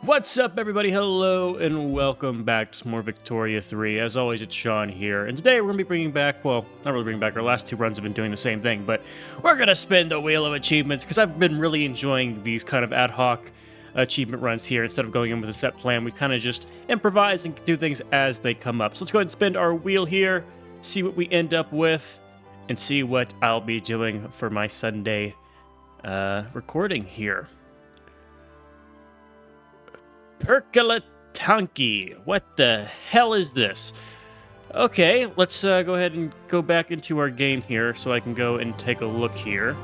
What's up, everybody? Hello, and welcome back to some more Victoria 3. As always, it's Sean here, and today we're going to be bringing back, well, not really bringing back, our last two runs have been doing the same thing, but we're going to spin the Wheel of Achievements, because I've been really enjoying these kind of ad hoc achievement runs here. Instead of going in with a set plan, we kind of just improvise and do things as they come up. So let's go ahead and spin our wheel here, see what we end up with, and see what I'll be doing for my Sunday recording here. Perkeletankki. What the hell is this? Okay, let's go ahead and go back into our game here so I can go and take a look here.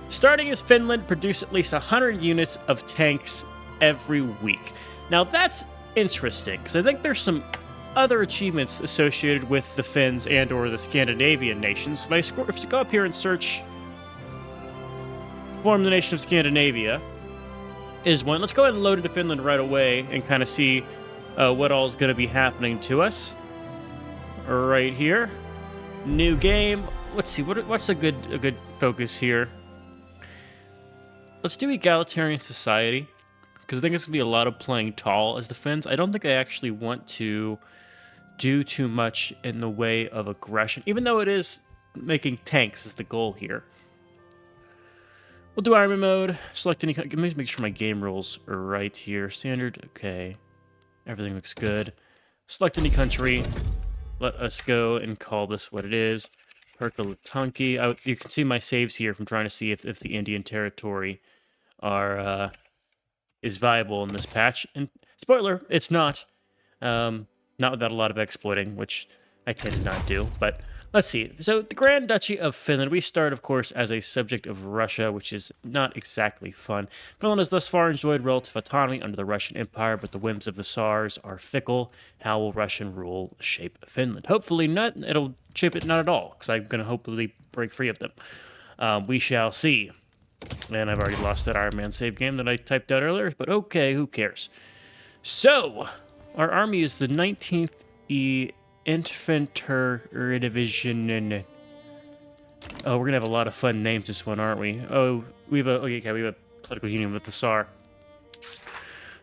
Starting as Finland, produce at least 100 units of tanks every week. Now that's interesting, because I think there's some other achievements associated with the Finns and or the Scandinavian nations. If I go up here and search form the nation of Scandinavia, is one. Let's go ahead and load into Finland right away and kind of see what all is going to be happening to us. Right here, new game. Let's see what's a good focus here. Let's do egalitarian society, because I think it's gonna be a lot of playing tall as the Finns. I don't think I actually want to do too much in the way of aggression, even though it is making tanks is the goal here. We'll do army mode, select any, let me make sure my game rules are right here. Standard, okay. Everything looks good. Select any country. Let us go and call this what it is. Perkeletankki. You can see my saves here from trying to see if the Indian territory is viable in this patch. And spoiler, it's not. Not without a lot of exploiting, which I tend to not do, but let's see. So the Grand Duchy of Finland, we start, of course, as a subject of Russia, which is not exactly fun. Finland has thus far enjoyed relative autonomy under the Russian Empire, but the whims of the Tsars are fickle. How will Russian rule shape Finland? Hopefully not. It'll shape it not at all, because I'm going to hopefully break free of them. We shall see. And I've already lost that Iron Man save game that I typed out earlier, but okay, who cares? So, our army is the 19th Infantry Division. Oh, we're gonna have a lot of fun names this one, aren't we? Oh, we have a political union with the Tsar.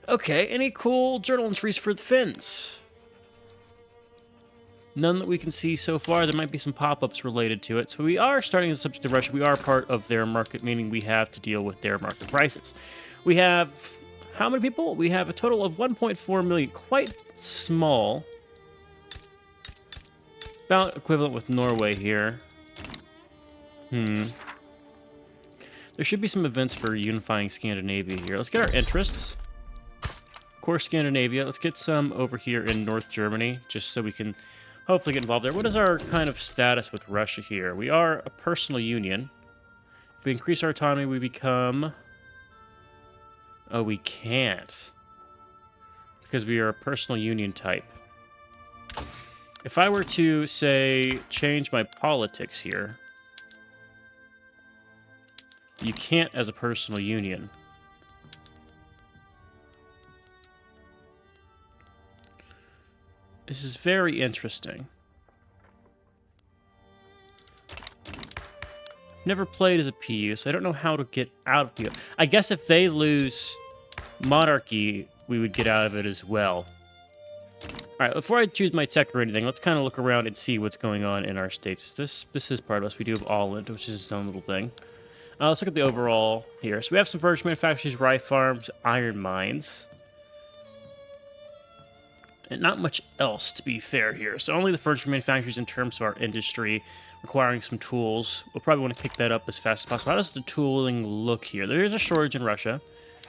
Okay, any cool journal entries for the Finns? None that we can see so far. There might be some pop-ups related to it. So we are starting as a subject of Russia. We are part of their market, meaning we have to deal with their market prices. We have how many people? We have a total of 1.4 million. Quite small. About equivalent with Norway here. There should be some events for unifying Scandinavia here. Let's get our interests. Of course, Scandinavia. Let's get some over here in North Germany, just so we can hopefully get involved there. What is our kind of status with Russia here? We are a personal union. If we increase our autonomy, we become... Oh, we can't. Because we are a personal union type. If I were to, say, change my politics here, you can't as a personal union. This is very interesting. Never played as a PU, so I don't know how to get out of PU. I guess if they lose monarchy, we would get out of it as well. Alright, before I choose my tech or anything, let's kind of look around and see what's going on in our states. This is part of us. We do have Åland, which is its own little thing. Let's look at the overall here. So we have some furniture manufacturers, rye farms, iron mines. And not much else, to be fair here. So only the furniture manufacturers in terms of our industry requiring some tools. We'll probably want to pick that up as fast as possible. How does the tooling look here? There is a shortage in Russia.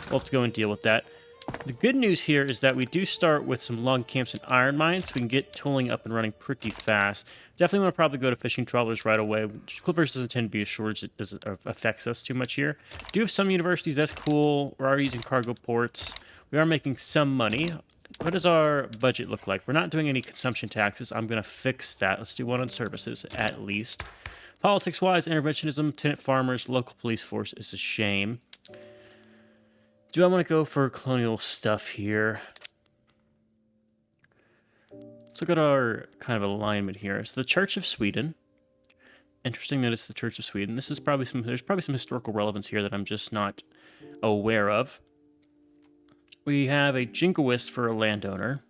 We'll have to go and deal with that. The good news here is that we do start with some log camps and iron mines, so we can get tooling up and running pretty fast. Definitely want to probably go to fishing trawlers right away. Clippers doesn't tend to be a shortage that doesn't affects us too much here. Do have some universities, that's cool. We're already using cargo ports. We are making some money. What does our budget look like? We're not doing any consumption taxes. I'm going to fix that. Let's do one on services, at least. Politics-wise, interventionism, tenant farmers, local police force is a shame. Do I want to go for colonial stuff here? Let's look at our kind of alignment here. So the Church of Sweden. Interesting that it's the Church of Sweden. This is probably there's probably some historical relevance here that I'm just not aware of. We have a jingoist for a landowner.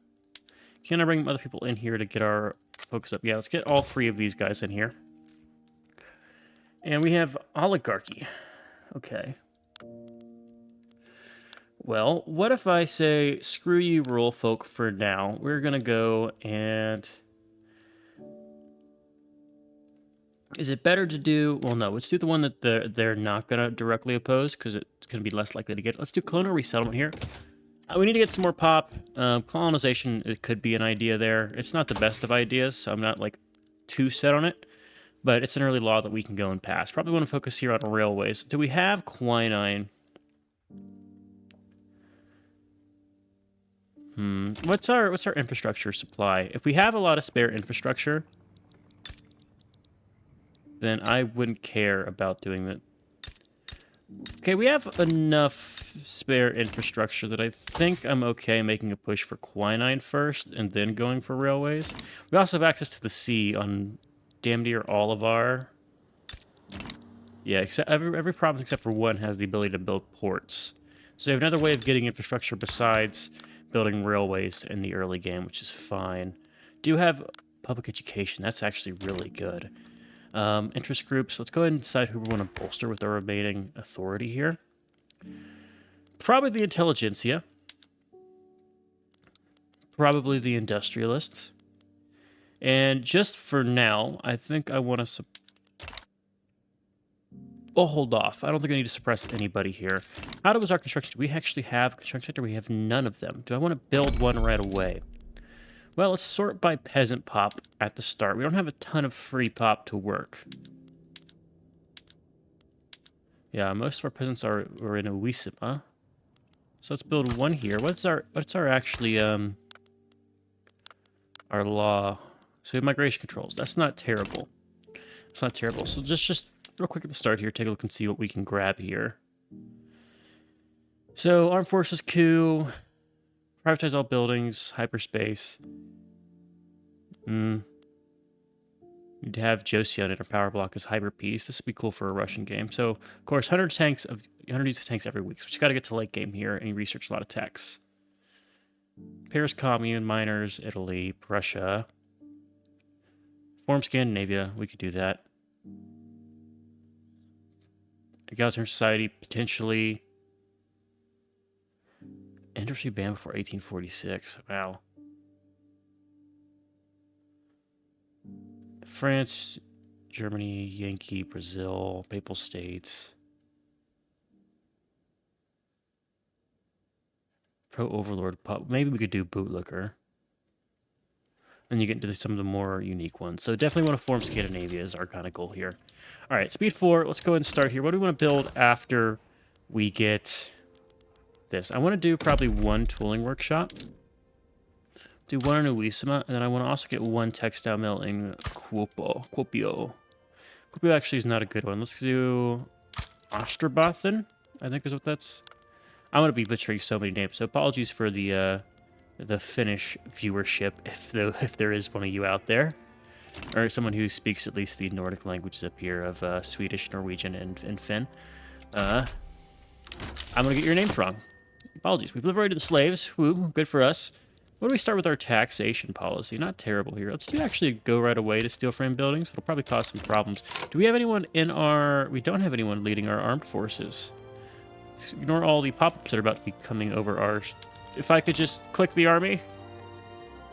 Can I bring other people in here to get our focus up? Yeah, let's get all 3 of these guys in here. And we have oligarchy. Okay. Well, what if I say, screw you, rural folk, for now. We're going to go and... Is it better to do... Well, no, let's do the one that they're not going to directly oppose, because it's going to be less likely to get... Let's do colonial resettlement here. We need to get some more pop. Colonization, it could be an idea there. It's not the best of ideas, so I'm not, like, too set on it. But it's an early law that we can go and pass. Probably want to focus here on railways. Do we have quinine? What's our infrastructure supply? If we have a lot of spare infrastructure, then I wouldn't care about doing that. Okay, we have enough spare infrastructure that I think I'm okay making a push for quinine first and then going for railways. We also have access to the sea on damn near all of our... Yeah, except every province except for one has the ability to build ports. So we have another way of getting infrastructure besides building railways in the early game, which is fine. Do have public education. That's actually really good. Interest groups. Let's go ahead and decide who we want to bolster with our remaining authority here. Probably the intelligentsia. Probably the industrialists. And just for now, I think I want to... I'll hold off. I don't think I need to suppress anybody here. How was our construction? Do we actually have construction, or we have none of them? Do I want to build one right away? Well, let's sort by peasant pop at the start. We don't have a ton of free pop to work. Yeah, most of our peasants are in Uwisima. So let's build one here. What's our actually our law? So we have migration controls. That's not terrible. It's not terrible. So just real quick at the start here, take a look and see what we can grab here. So armed forces coup, privatize all buildings, hyperspace. Need to have Joseon in our power block as hyper piece. This would be cool for a Russian game. So of course, 100 tanks every week. So you got to get to late game here, and you research a lot of techs. Paris Commune, miners, Italy, Prussia. Form Scandinavia. We could do that. Egalitarian society, potentially. Industry banned before 1846. Wow. France, Germany, Yankee, Brazil, Papal States. Pro-Overlord pop. Maybe we could do bootlicker. And you get into some of the more unique ones. So definitely want to form Scandinavia as our kind of goal here. All right, speed 4. Let's go ahead and start here. What do we want to build after we get this? I want to do probably one tooling workshop. Do one in Uwisima, and then I want to also get one textile mill in Kuopio. Kuopio actually is not a good one. Let's do Osterbotten, I think is what that's... I'm going to be butchering so many names, so apologies for the Finnish viewership, if there is one of you out there. Or someone who speaks at least the Nordic languages up here of Swedish, Norwegian, and Finn. I'm going to get your names wrong. Apologies. We've liberated the slaves. Woo, good for us. What do we start with our taxation policy? Not terrible here. Let's do actually go right away to steel frame buildings. It'll probably cause some problems. Do we have anyone in our... We don't have anyone leading our armed forces. Ignore all the pop-ups that are about to be coming over our... If I could just click the army,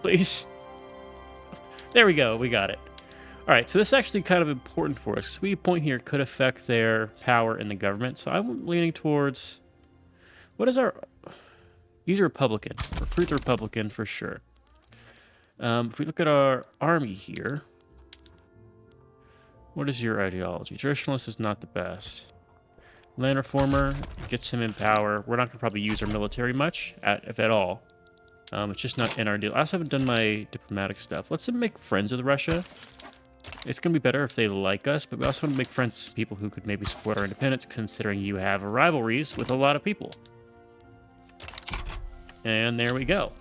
please. There we go. We got it. All right, so this is actually kind of important for us. We point here could affect their power in the government. So I'm leaning towards... What is our... He's a Republican. Recruit the Republican for sure. If we look at our army here... What is your ideology? Traditionalist is not the best. Land Reformer gets him in power. We're not going to probably use our military much, if at all. It's just not in our deal. I also haven't done my diplomatic stuff. Let's make friends with Russia. It's going to be better if they like us, but we also want to make friends with some people who could maybe support our independence, considering you have rivalries with a lot of people. And there we go.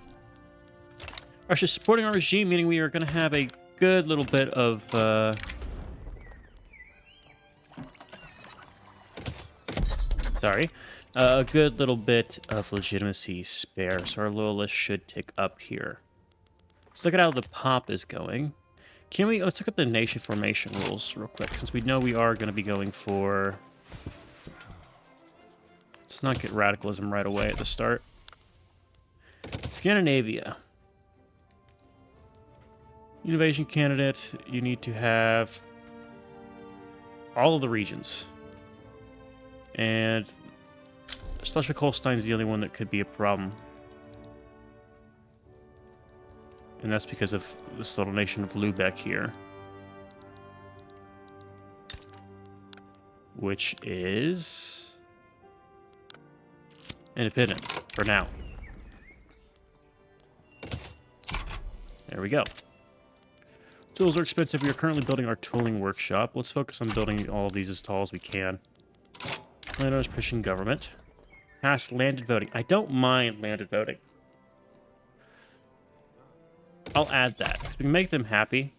Russia's supporting our regime, meaning we are going to have a good little bit of... Sorry. A good little bit of legitimacy spare, so our loyal list should tick up here. Let's look at how the pop is going. Let's look at the nation formation rules real quick, since we know we are going to be going for... Let's not get radicalism right away at the start. Scandinavia. Innovation candidate, you need to have all of the regions. And Schleswig-Holstein is the only one that could be a problem. And that's because of this little nation of Lübeck here. Which is... independent, for now. There we go. Tools are expensive. We are currently building our tooling workshop. Let's focus on building all of these as tall as we can. Landowners pushing government. Pass landed voting. I don't mind landed voting. I'll add that. We can make them happy,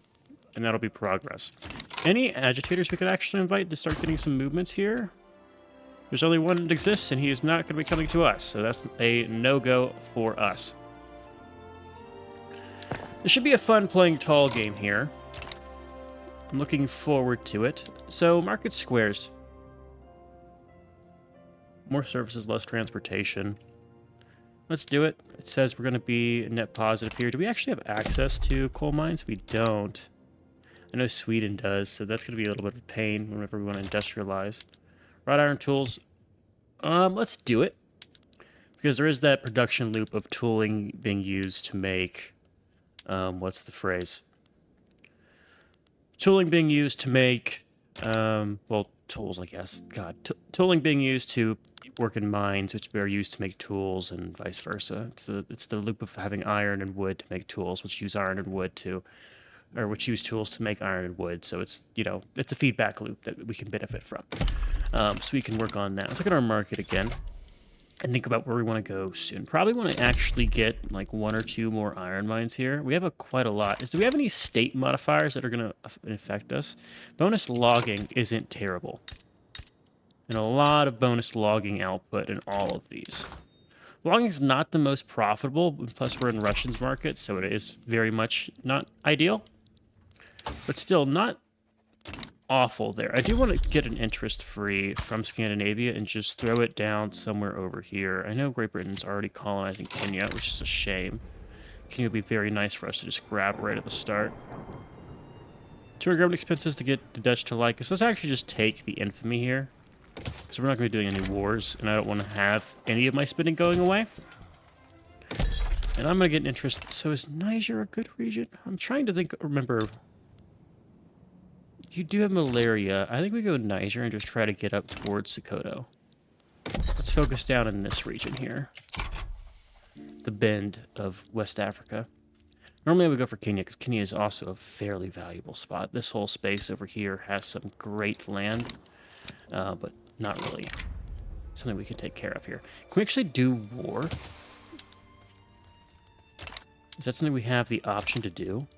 and that'll be progress. Any agitators we could actually invite to start getting some movements here? There's only one that exists, and he is not going to be coming to us, so that's a no-go for us. This should be a fun playing tall game here. I'm looking forward to it. So, market squares. More services, less transportation. Let's do it. It says we're going to be net positive here. Do we actually have access to coal mines? We don't. I know Sweden does, so that's going to be a little bit of a pain whenever we want to industrialize. Wrought iron tools. Let's do it. Because there is that production loop of tooling being used to make... what's the phrase? Tooling being used to make... well, tools, I guess. God. Tooling being used to work in mines, which are used to make tools, and vice versa. It's the loop of having iron and wood to make tools, which use iron and wood to... or which use tools to make iron and wood. So it's, you know, it's a feedback loop that we can benefit from. So we can work on that. Let's look at our market again and think about where we want to go soon. Probably want to actually get like 1 or 2 more iron mines here. We have quite a lot. Do we have any state modifiers that are going to affect us? Bonus logging isn't terrible. And a lot of bonus logging output in all of these. Logging is not the most profitable, plus we're in Russian's market, so it is very much not ideal. But still, not awful there. I do want to get an interest free from Scandinavia and just throw it down somewhere over here. I know Great Britain's already colonizing Kenya, which is a shame. Kenya would be very nice for us to just grab right at the start. Tour government expenses to get the Dutch to like us. Let's actually just take the infamy here, because we're not going to be doing any wars, and I don't want to have any of my spending going away. And I'm going to get an interest. So is Niger a good region? I'm trying to remember. You do have malaria. I think we go Niger and just try to get up towards Sokoto. Let's focus down in this region here. The bend of West Africa. Normally I would go for Kenya, because Kenya is also a fairly valuable spot. This whole space over here has some great land, but not really something we can take care of here. Can we actually do war? Is that something we have the option to do?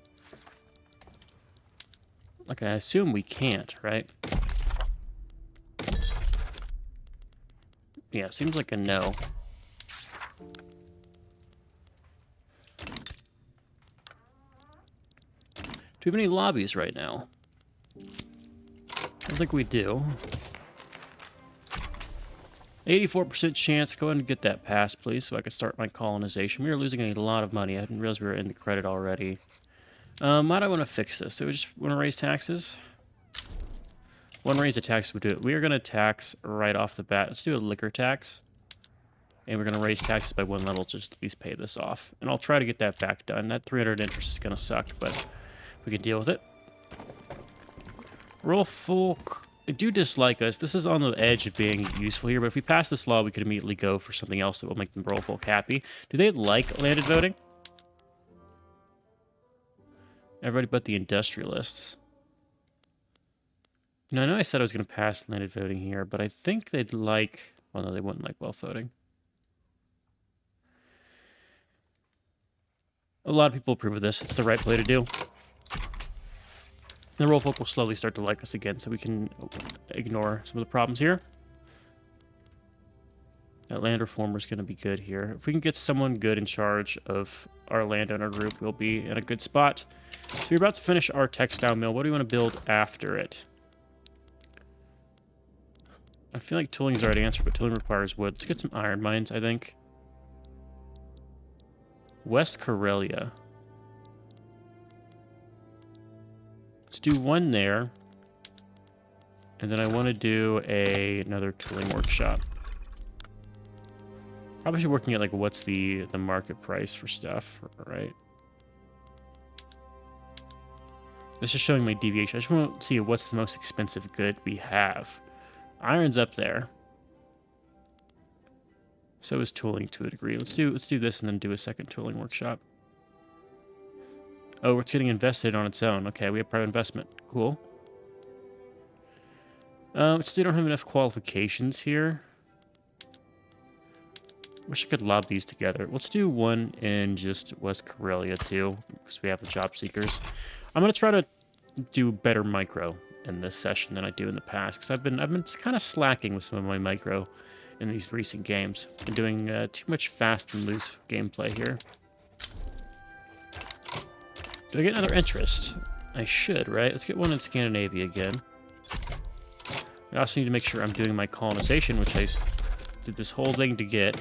Like, I assume we can't, right? Yeah, seems like a no. Do we have any lobbies right now? I don't think we do. 84% chance. Go ahead and get that passed, please, so I can start my colonization. We are losing a lot of money. I didn't realize we were in the credit already. Why do I want to fix this? Do we just want to raise taxes? One raise of tax would do it. We are going to tax right off the bat. Let's do a liquor tax. And we're going to raise taxes by 1 level just to at least pay this off. And I'll try to get that back done. That 300 interest is going to suck, but we can deal with it. Rural folk... They do dislike us. This is on the edge of being useful here, but if we pass this law, we could immediately go for something else that will make the rural folk happy. Do they like landed voting? Everybody but the industrialists. You know, I know I said I was going to pass landed voting here, but I think they'd like... Well, no, they wouldn't like wealth voting. A lot of people approve of this. It's the right play to do. The rural folk will slowly start to like us again, so we can ignore some of the problems here. That land reformer is going to be good here. If we can get someone good in charge of our landowner group, we'll be in a good spot. So we're about to finish our textile mill. What do we want to build after it? I feel like tooling is already answered, but tooling requires wood. Let's get some iron mines, I think. West Karelia. Let's do one there. And then I want to do another tooling workshop. Probably should be working at like what's the market price for stuff, right? This is showing my deviation. I just want to see what's the most expensive good we have. Iron's up there. So is tooling to a degree. Let's do this and then do a second tooling workshop. Oh, it's getting invested on its own. Okay, we have private investment. Cool. Still don't have enough qualifications here. Wish I could lob these together. Let's do one in just West Karelia too, because we have the job seekers. I'm gonna try to do better micro in this session than I do in the past, because I've been kind of slacking with some of my micro in these recent games. Been doing too much fast and loose gameplay here. Do I get another interest? I should, right? Let's get one in Scandinavia again. I also need to make sure I'm doing my colonization, which I did this whole thing to get.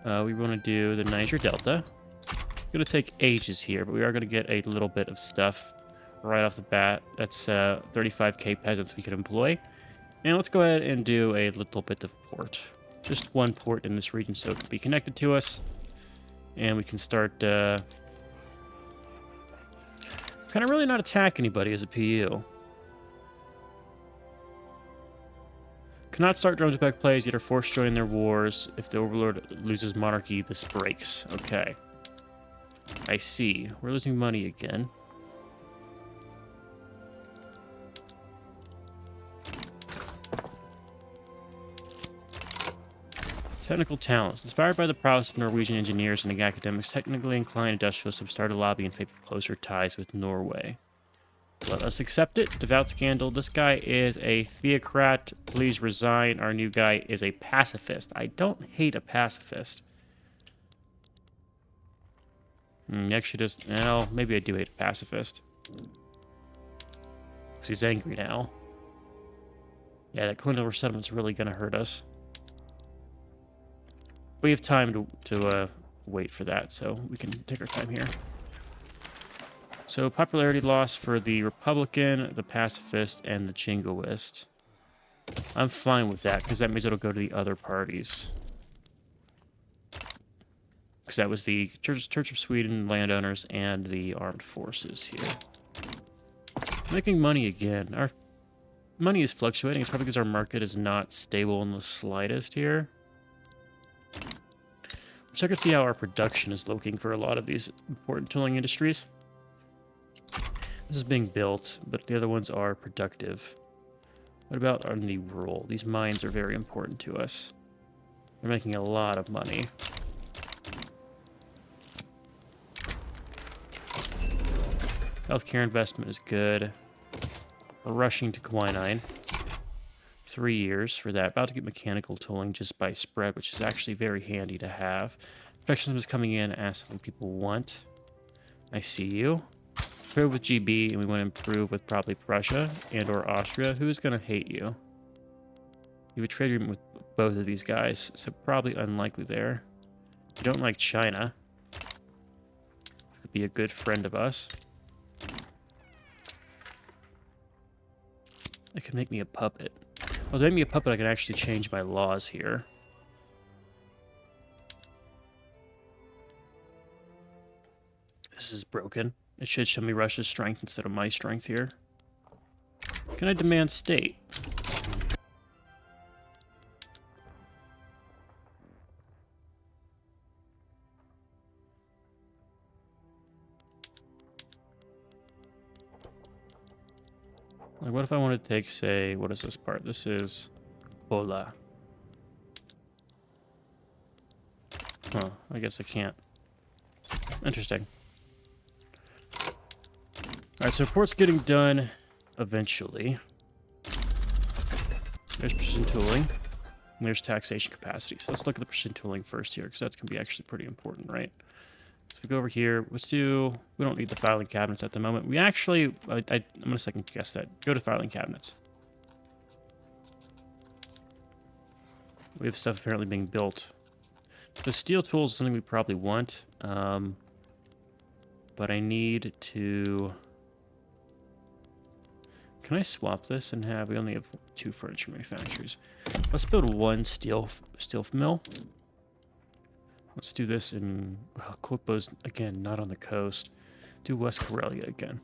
We want to do the Niger Delta. It's going to take ages here, but we are going to get a little bit of stuff right off the bat. That's 35k peasants we could employ. And let's go ahead and do a little bit of port. Just one port in this region so it can be connected to us. And we can start... kind of really not attack anybody as a PU. Cannot start drone back plays, yet are forced to join their wars. If the overlord loses monarchy, this breaks. Okay. I see. We're losing money again. Technical talents. Inspired by the prowess of Norwegian engineers and academics, technically inclined industrialists have started a lobby in favor of closer ties with Norway. Let us accept it. Devout scandal. This guy is a theocrat. Please resign. Our new guy is a pacifist. I don't hate a pacifist. Actually, just... Well, maybe I do hate a pacifist. Because he's angry now. Yeah, that colonial resettlement's really going to hurt us. We have time to wait for that, so we can take our time here. So, popularity loss for the Republican, the Pacifist, and the Jingoist. I'm fine with that, because that means it'll go to the other parties. Because that was the Church of Sweden, landowners, and the armed forces here. Making money again. Our money is fluctuating. It's probably because our market is not stable in the slightest here. So I can see how our production is looking for a lot of these important tooling industries. This is being built, but the other ones are productive. What about on the rural? These mines are very important to us. They're making a lot of money. Healthcare investment is good. We're rushing to quinine. 3 years for that. About to get mechanical tooling just by spread, which is actually very handy to have. Protectionism is coming in as something people want. I see you. Improve with GB, and we want to improve with probably Prussia and or Austria. Who's going to hate you? You have a trade agreement with both of these guys, so probably unlikely there. You don't like China. Could be a good friend of us. It could make me a puppet. Well, to make me a puppet, I can actually change my laws here. This is broken. It should show me Russia's strength instead of my strength here. Can I demand state? Like, what if I want to take, say, what is this part? This is Bola. Huh, I guess I can't. Interesting. Alright, so port's getting done eventually. There's precision tooling. And there's taxation capacity. So let's look at the precision tooling first here, because that's going to be actually pretty important, right? So we go over here. Let's do... We don't need the filing cabinets at the moment. We actually... I'm going to second guess that. Go to filing cabinets. We have stuff apparently being built. The steel tools is something we probably want. But I need to... Can I swap this and have... We only have 2 furniture manufacturers. Let's build 1 steel mill. Let's do this in... Well, Quippo's, again, not on the coast. Do West Karelia again.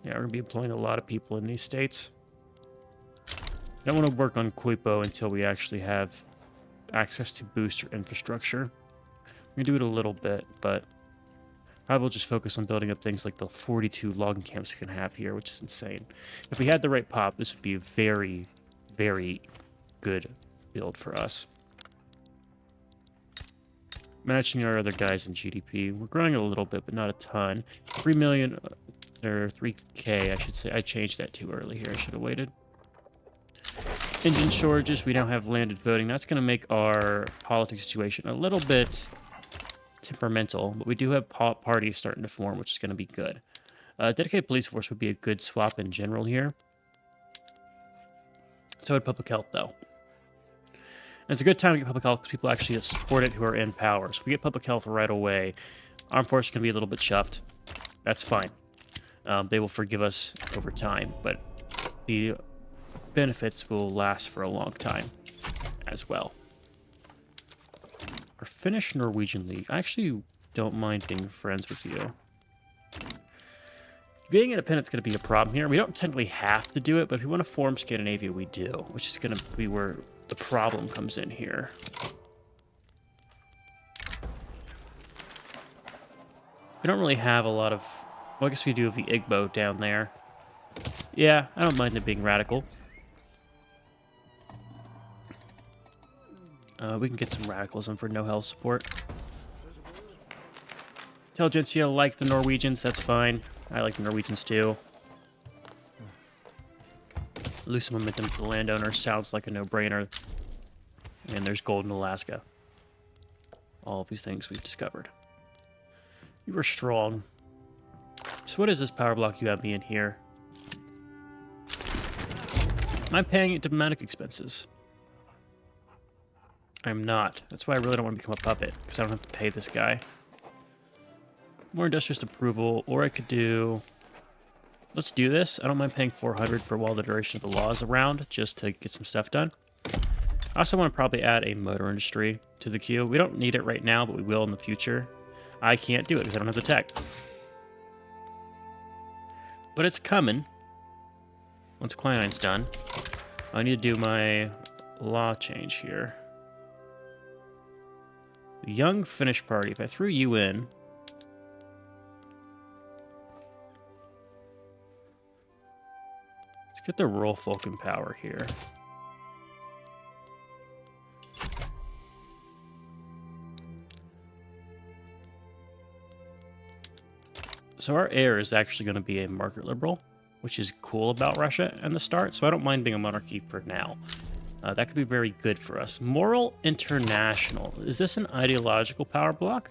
Yeah, we're going to be employing a lot of people in these states. I don't want to work on Quippo until we actually have access to booster infrastructure. We're going to do it a little bit, but I will just focus on building up things like the 42 logging camps we can have here, which is insane. If we had the right pop, this would be a very, very good build for us. Matching our other guys in GDP. We're growing a little bit, but not a ton. 3 million, or 3K, I should say. I changed that too early here. I should have waited. Engine shortages. We now have landed voting. That's going to make our politics situation a little bit temperamental, but we do have parties starting to form, which is going to be good. Dedicated police force would be a good swap in general here. So would public health, though. And it's a good time to get public health because people actually support it who are in power. So we get public health right away. Armed force can be a little bit chuffed. That's fine. They will forgive us over time, but the benefits will last for a long time as well. Our Finnish-Norwegian League. I actually don't mind being friends with you. Being independent is going to be a problem here. We don't technically have to do it, but if we want to form Scandinavia, we do, which is going to be where the problem comes in here. We don't really have a lot of... Well, I guess we do have the Igbo down there. Yeah, I don't mind it being radical. We can get some radicalism for no health support. Intelligentsia like the Norwegians, that's fine. I like the Norwegians too. Lose some momentum to the landowners sounds like a no-brainer. And there's gold in Alaska. All of these things we've discovered. You were strong. So what is this power block you have me in here? Am I paying diplomatic expenses? I'm not. That's why I really don't want to become a puppet, because I don't have to pay this guy. More industrialist approval, or I could do... Let's do this. I don't mind paying 400 for while the duration of the law is around, just to get some stuff done. I also want to probably add a motor industry to the queue. We don't need it right now, but we will in the future. I can't do it because I don't have the tech. But it's coming. Once Quinine's done. I need to do my law change here. The young Finnish party. If I threw you in... Let's get the rural folk in power here. So our heir is actually going to be a market liberal, which is cool about Russia and the start, so I don't mind being a monarchy for now. That could be very good for us. Moral international. Is this an ideological power block?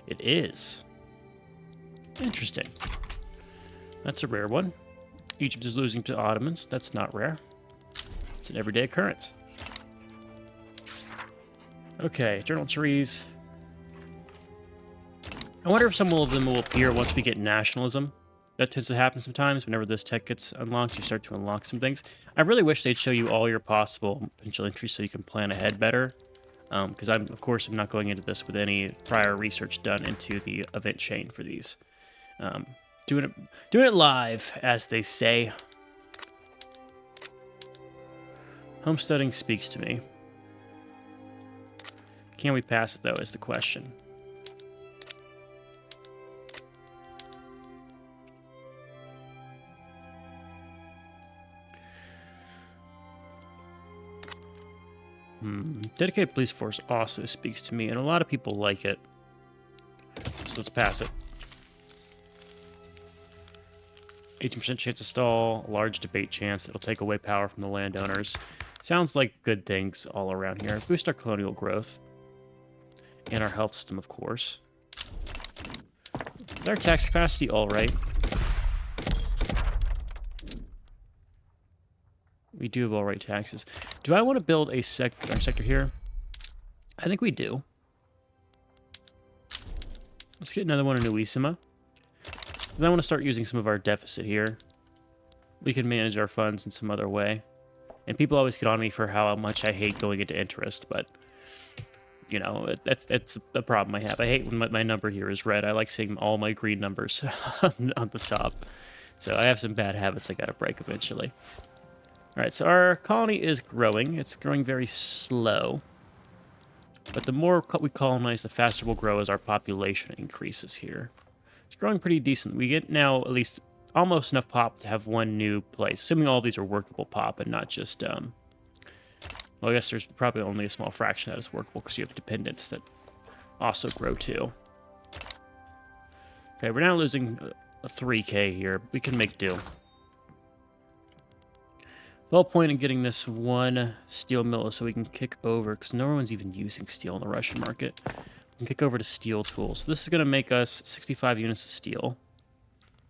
It is. Interesting. That's a rare one. Egypt is losing to Ottomans. That's not rare. It's an everyday occurrence. Okay, journal trees. I wonder if some of them will appear once we get nationalism. That tends to happen sometimes. Whenever this tech gets unlocked, you start to unlock some things. I really wish they'd show you all your possible potential entries so you can plan ahead better. Because I'm, of course, I'm not going into this with any prior research done into the event chain for these. Doing it live, as they say. Homesteading speaks to me. Can we pass it, though, is the question. Dedicated police force also speaks to me, and a lot of people like it. So let's pass it. 18% chance to stall, large debate chance. It'll take away power from the landowners. Sounds like good things all around here. Boost our colonial growth. And our health system, of course. Is our tax capacity all right? We do have all right taxes. Do I want to build a sector here? I think we do. Let's get another one in Uisima. Then I want to start using some of our deficit here. We can manage our funds in some other way. And people always get on me for how much I hate going into interest, but, you know, it's a problem I have. I hate when my number here is red. I like seeing all my green numbers on the top. So I have some bad habits I got to break eventually. All right, so our colony is growing. It's growing very slow. But the more we colonize, the faster we'll grow as our population increases here. It's growing pretty decent. We get now at least almost enough pop to have one new place, assuming all these are workable pop and not just, well, I guess there's probably only a small fraction that is workable because you have dependents that also grow too. Okay, we're now losing a 3K here. We can make do. The whole point in getting this one steel mill is so we can kick over, because no one's even using steel in the Russian market. We can kick over to steel tools. So this is going to make us 65 units of steel.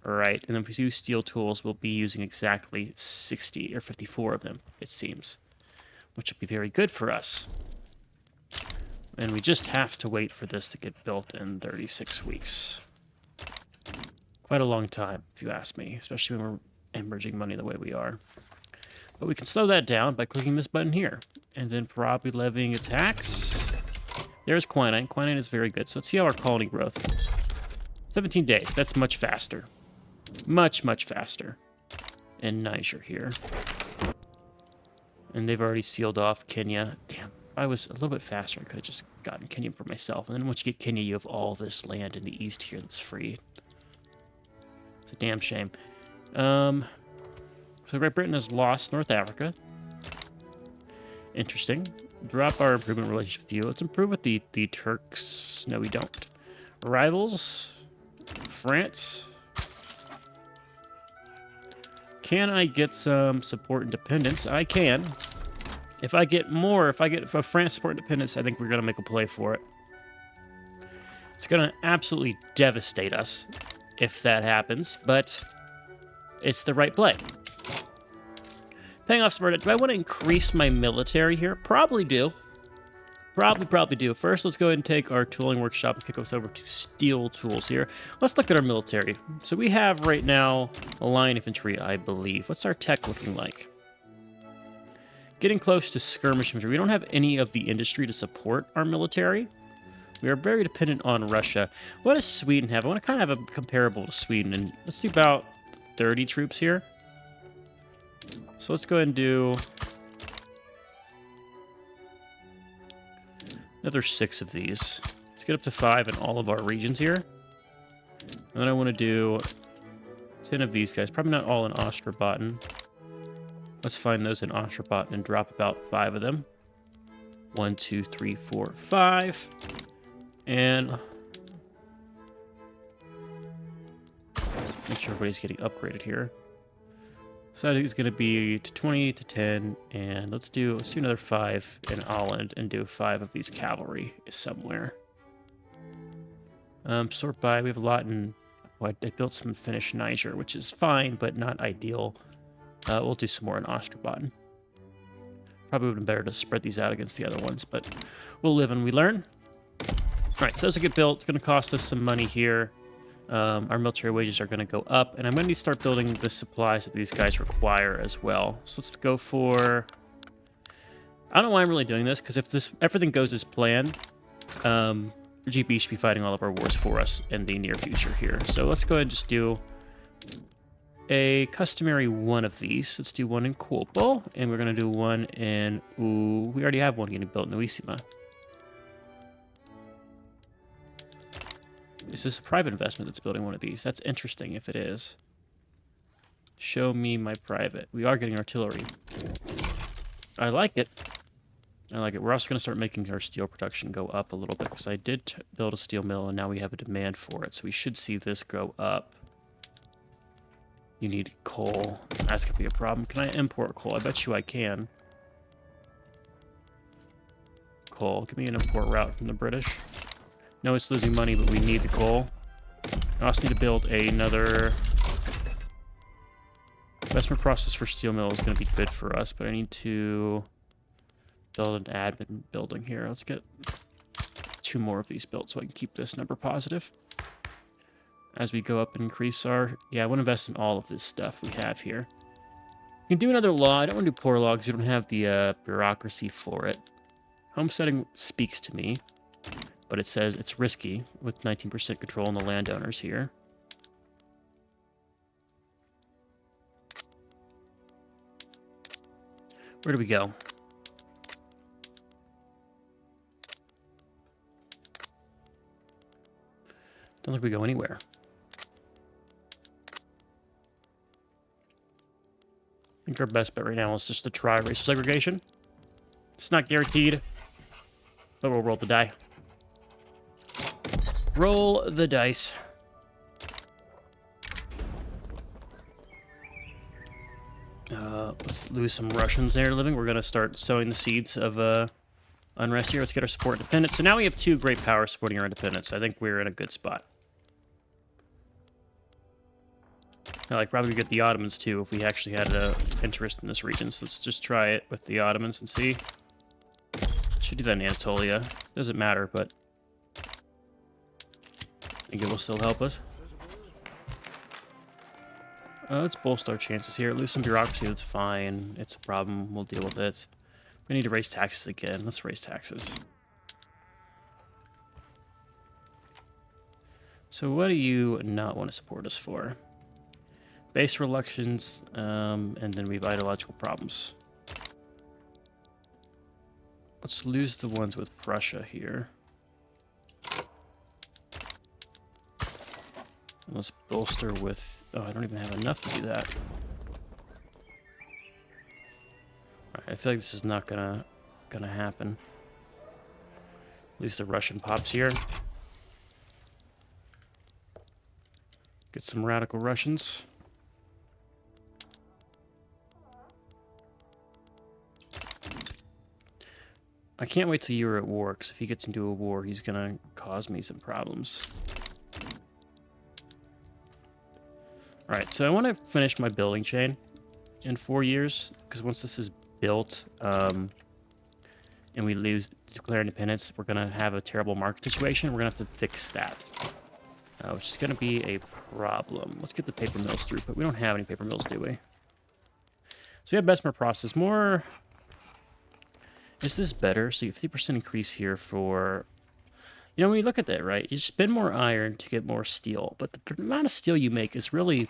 All right, and then if we use steel tools, we'll be using exactly 60 or 54 of them, it seems, which will be very good for us. And we just have to wait for this to get built in 36 weeks. Quite a long time, if you ask me, especially when we're hemorrhaging money the way we are. But we can slow that down by clicking this button here. And then probably levying a tax. There's quinine. Quinine is very good. So let's see how our colony growth. 17 days. That's much faster. Much, much faster. And Niger here. And they've already sealed off Kenya. Damn, if I was a little bit faster, I could have just gotten Kenya for myself. And then once you get Kenya, you have all this land in the east here that's free. It's a damn shame. So Great Britain has lost North Africa. Interesting. Drop our improvement relationship with you. Let's improve with the Turks. No, we don't. Rivals. France. Can I get some support independence? I can. If I get more, if France support independence, I think we're going to make a play for it. It's going to absolutely devastate us if that happens, but it's the right play. Paying off some. Do I want to increase my military here? Probably do. Probably do. First, let's go ahead and take our tooling workshop and kick us over to steel tools here. Let's look at our military. So we have right now a line infantry, I believe. What's our tech looking like? Getting close to skirmish infantry. We don't have any of the industry to support our military. We are very dependent on Russia. What does Sweden have? I want to kind of have a comparable to Sweden. And let's do about 30 troops here. So let's go ahead and do another 6 of these. Let's get up to 5 in all of our regions here. And then I want to do 10 of these guys. Probably not all in Ostrobotten. Let's find those in Ostrobotten and drop about 5 of them. 1, 2, 3, 4, 5. And make sure everybody's getting upgraded here. So I think it's going to be to 20 to 10, and let's do another 5 in Holland and do 5 of these cavalry somewhere. Sort by, we have a lot in, well, I built some Finnish Niger, which is fine, but not ideal. We'll do some more in Ostrobotten. Probably would have been better to spread these out against the other ones, but we'll live and we learn. All right, so those will get built. It's going to cost us some money here. Our military wages are going to go up, and I'm going to need to start building the supplies that these guys require as well. So let's go for... I don't know why I'm really doing this, because if everything goes as planned, GB should be fighting all of our wars for us in the near future here. So let's go ahead and just do a customary one of these. Let's do one in Kuopio, and we're going to do one in... Ooh, we already have one getting built in Uisima. Is this a private investment that's building one of these? That's interesting if it is. Show me my private. We are getting artillery. I like it. I like it. We're also going to start making our steel production go up a little bit because I did build a steel mill and now we have a demand for it. So we should see this go up. You need coal. That's going to be a problem. Can I import coal? I bet you I can. Coal. Give me an import route from the British. No, it's losing money, but we need the coal. I also need to build another... Investment process for steel mill is going to be good for us, but I need to build an admin building here. Let's get 2 more of these built so I can keep this number positive. As we go up and increase our... Yeah, I want to invest in all of this stuff we have here. We can do another law. I don't want to do poor law because we don't have the bureaucracy for it. Homesteading speaks to me, but it says it's risky with 19% control on the landowners here. Where do we go? Don't think we go anywhere. I think our best bet right now is just to try racial segregation. It's not guaranteed, but we'll roll the die. Roll the dice. Let's lose some Russians there living. We're going to start sowing the seeds of unrest here. Let's get our support independence. So now we have 2 great powers supporting our independence. I think we're in a good spot. I like probably get the Ottomans too if we actually had an interest in this region. So let's just try it with the Ottomans and see. Should do that in Anatolia. Doesn't matter, but I think it will still help us. Let's bolster our chances here. Lose some bureaucracy, that's fine. It's a problem, we'll deal with it. We need to raise taxes again. Let's raise taxes. So what do you not want to support us for? Base reluctance, and then we have ideological problems. Let's lose the ones with Prussia here. And let's bolster with... Oh, I don't even have enough to do that. Alright, I feel like this is not gonna happen. Lose the Russian pops here. Get some radical Russians. I can't wait till you're at war, because if he gets into a war, he's gonna cause me some problems. Alright, so I want to finish my building chain in 4 years, because once this is built, and we declare independence, we're going to have a terrible market situation. We're going to have to fix that, which is going to be a problem. Let's get the paper mills through, but we don't have any paper mills, do we? So we have Bessemer process. More... Is this better? So you have 50% increase here for... You know, when you look at that, right, you spend more iron to get more steel, but the amount of steel you make is really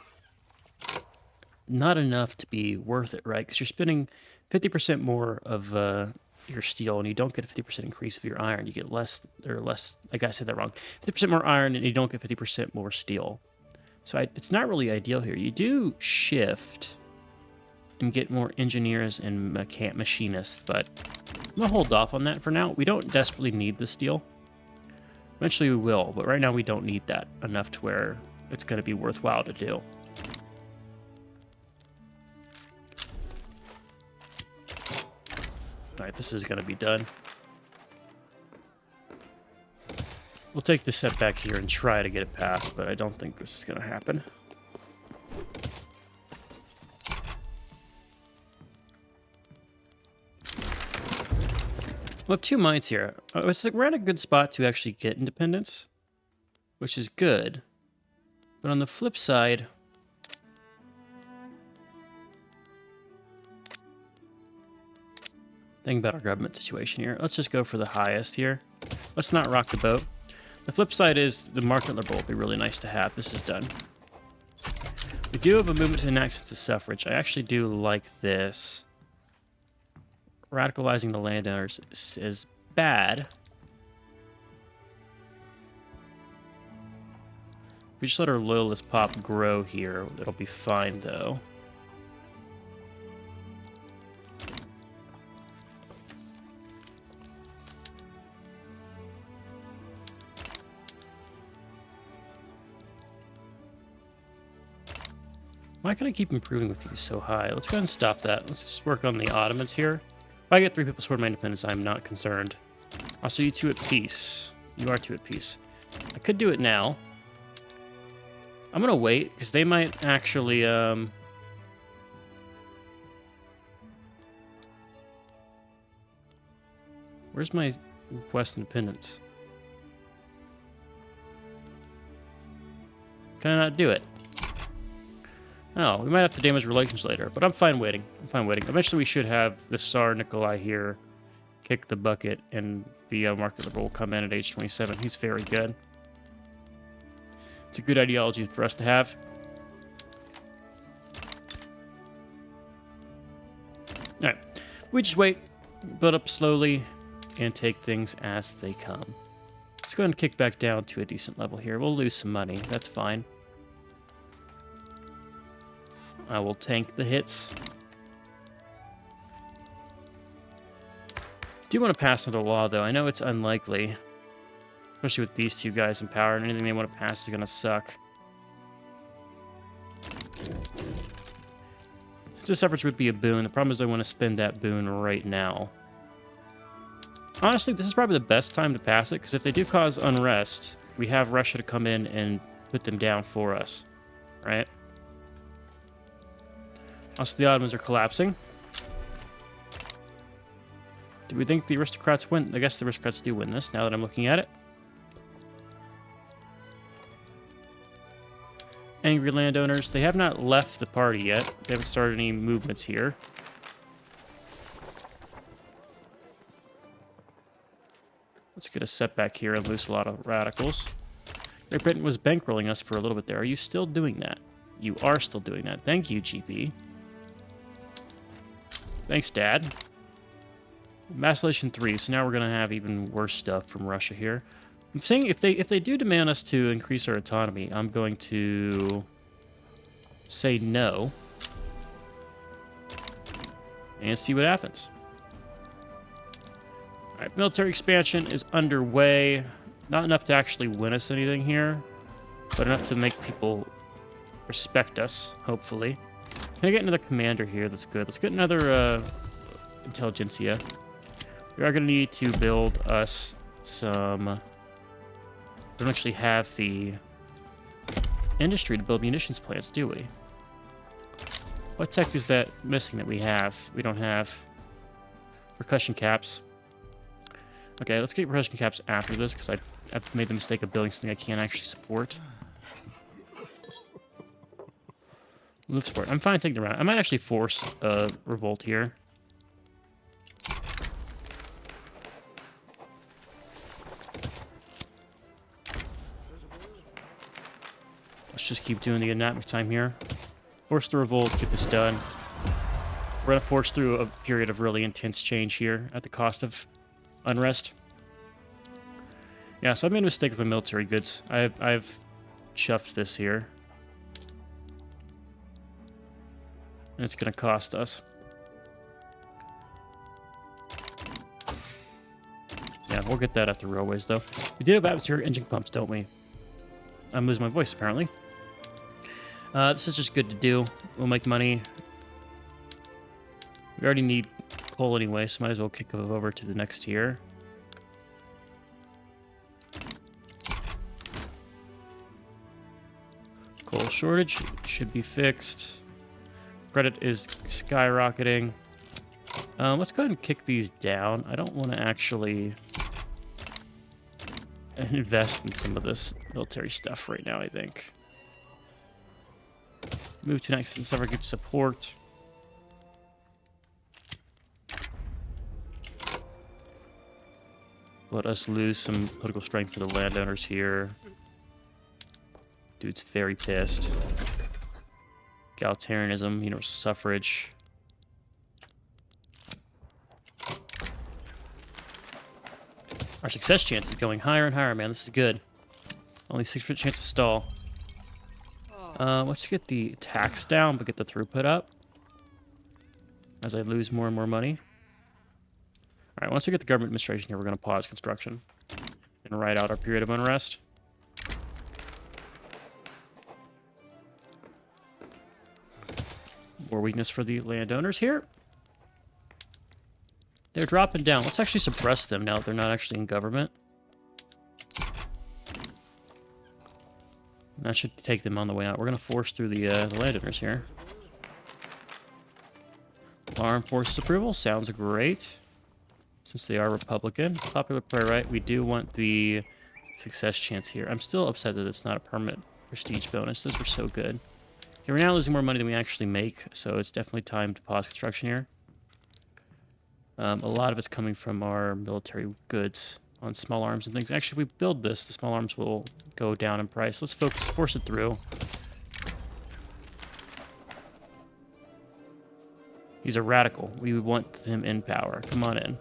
not enough to be worth it, right? Because you're spending 50% more of your steel, and you don't get a 50% increase of your iron. You get less, or less, like I said that wrong, 50% more iron, and you don't get 50% more steel. So it's not really ideal here. You do shift and get more engineers and machinists, but I'm going to hold off on that for now. We don't desperately need the steel. Eventually we will, but right now we don't need that enough to where it's going to be worthwhile to do. Alright, this is going to be done. We'll take the setback here and try to get it passed, but I don't think this is going to happen. We have 2 mines here. We're at a good spot to actually get independence, which is good. But on the flip side, think about our government situation here. Let's just go for the highest here. Let's not rock the boat. The flip side is the market liberal would be really nice to have. This is done. We do have a movement to enact census suffrage. I actually do like this. Radicalizing the landowners is bad. If we just let our loyalist pop grow here, it'll be fine, though. Why can I keep improving with you so high? Let's go ahead and stop that. Let's just work on the Ottomans here. If I get 3 people support my independence, I'm not concerned. Also, you 2 at peace. You are 2 at peace. I could do it now. I'm gonna wait, because they might actually, Where's my request independence? Can I not do it? Oh, we might have to damage relations later, but I'm fine waiting. I'm fine waiting. Eventually we should have the Tsar Nikolai here kick the bucket, and the market liberal will come in at age 27. He's very good. It's a good ideology for us to have. Alright. We just wait, build up slowly, and take things as they come. Let's go ahead and kick back down to a decent level here. We'll lose some money. That's fine. I will tank the hits. Do want to pass another law, though. I know it's unlikely, especially with these 2 guys in power, and anything they want to pass is going to suck. This suffrage would be a boon. The problem is I want to spend that boon right now. Honestly, this is probably the best time to pass it, because if they do cause unrest, we have Russia to come in and put them down for us, right? Also, the Ottomans are collapsing. Do we think the aristocrats win? I guess the aristocrats do win this, now that I'm looking at it. Angry landowners. They have not left the party yet. They haven't started any movements here. Let's get a setback here and loose a lot of radicals. Great Britain was bankrolling us for a little bit there. Are you still doing that? You are still doing that. Thank you, GP. Thanks, Dad. Vacillation 3, so now we're going to have even worse stuff from Russia here. I'm saying if they do demand us to increase our autonomy, I'm going to say no and see what happens. All right, military expansion is underway. Not enough to actually win us anything here, but enough to make people respect us, hopefully. Can I get another commander here? That's good. Let's get another intelligentsia. We are going to need to build us some... We don't actually have the industry to build munitions plants, do we? What tech is that missing that we have? We don't have percussion caps. Okay, let's get percussion caps after this, because I've made the mistake of building something I can't actually support. Move support. I'm fine taking it around. I might actually force a revolt here. Let's just keep doing the anatomic time here. Force the revolt, get this done. We're going to force through a period of really intense change here at the cost of unrest. Yeah, so I made a mistake with my military goods. I've chuffed this here. And it's going to cost us. Yeah, we'll get that at the railways, though. We did have atmospheric engine pumps, don't we? I'm losing my voice, apparently. This is just good to do. We'll make money. We already need coal anyway, so might as well kick it over to the next tier. Coal shortage should be fixed. Credit is skyrocketing. Let's go ahead and kick these down. I don't want to actually invest in some of this military stuff right now, I think. Move to next and suffer good support. Let us lose some political strength for the landowners here. Dude's very pissed. Egalitarianism, universal suffrage. Our success chance is going higher and higher, man. This is good. Only 6% chance to stall. Let's get the tax down, but get the throughput up. As I lose more and more money. Alright, once we get the government administration here, we're going to pause construction. And ride out our period of unrest. weakness for the landowners here. They're dropping down. Let's actually suppress them now that they're not actually in government. That should take them on the way out. We're going to force through the landowners here. Armed Forces approval sounds great. Since they are Republican. Popular prayer, right? We do want the success chance here. I'm still upset that it's not a permanent prestige bonus. Those were so good. Okay, we're now losing more money than we actually make, so it's definitely time to pause construction here. A lot of it's coming from our military goods on small arms and things. Actually, if we build this, the small arms will go down in price. Let's force it through. He's a radical. We want him in power. Come on in.